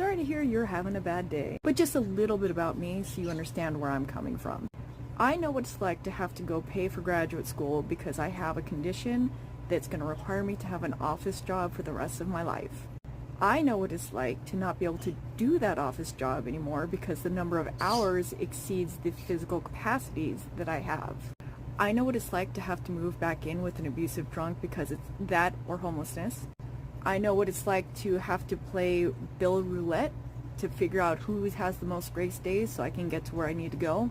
sorry to hear you're having a bad day. But just a little bit about me so you understand where I'm coming from. I know what it's like to have to go pay for graduate school because I have a condition that's going to require me to have an office job for the rest of my life. I know what it's like to not be able to do that office job anymore because the number of hours exceeds the physical capacities that I have. I know what it's like to have to move back in with an abusive drunk because it's that or homelessness. I know what it's like to have to play bill roulette to figure out who has the most grace days so I can get to where I need to go.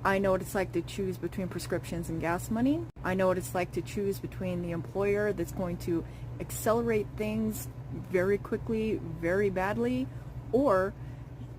I know what it's like to choose between prescriptions and gas money. I know what it's like to choose between the employer that's going to accelerate things very quickly, very badly, or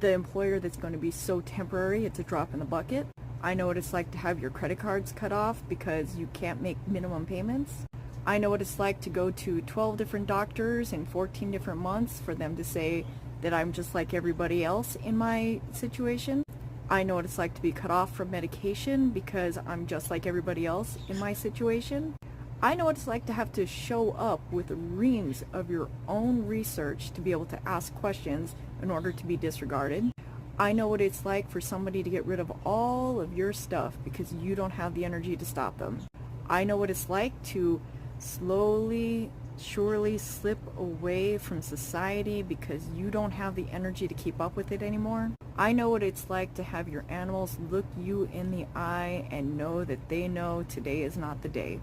the employer that's going to be so temporary it's a drop in the bucket. I know what it's like to have your credit cards cut off because you can't make minimum payments. I know what it's like to go to 12 different doctors in 14 different months for them to say that I'm just like everybody else in my situation. I know what it's like to be cut off from medication because I'm just like everybody else in my situation. I know what it's like to have to show up with reams of your own research to be able to ask questions in order to be disregarded. I know what it's like for somebody to get rid of all of your stuff because you don't have the energy to stop them. I know what it's like to slowly, surely slip away from society because you don't have the energy to keep up with it anymore. I know what it's like to have your animals look you in the eye and know that they know today is not the day.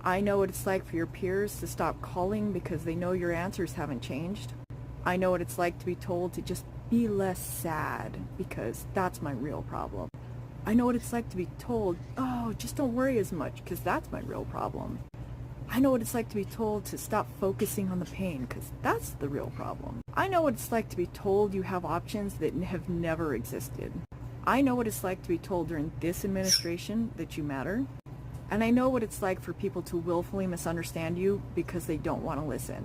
I know what it's like for your peers to stop calling because they know your answers haven't changed. I know what it's like to be told to just be less sad because that's my real problem. I know what it's like to be told, oh, just don't worry as much because that's my real problem. I know what it's like to be told to stop focusing on the pain because that's the real problem. I know what it's like to be told you have options that have never existed. I know what it's like to be told during this administration that you matter. And I know what it's like for people to willfully misunderstand you because they don't want to listen.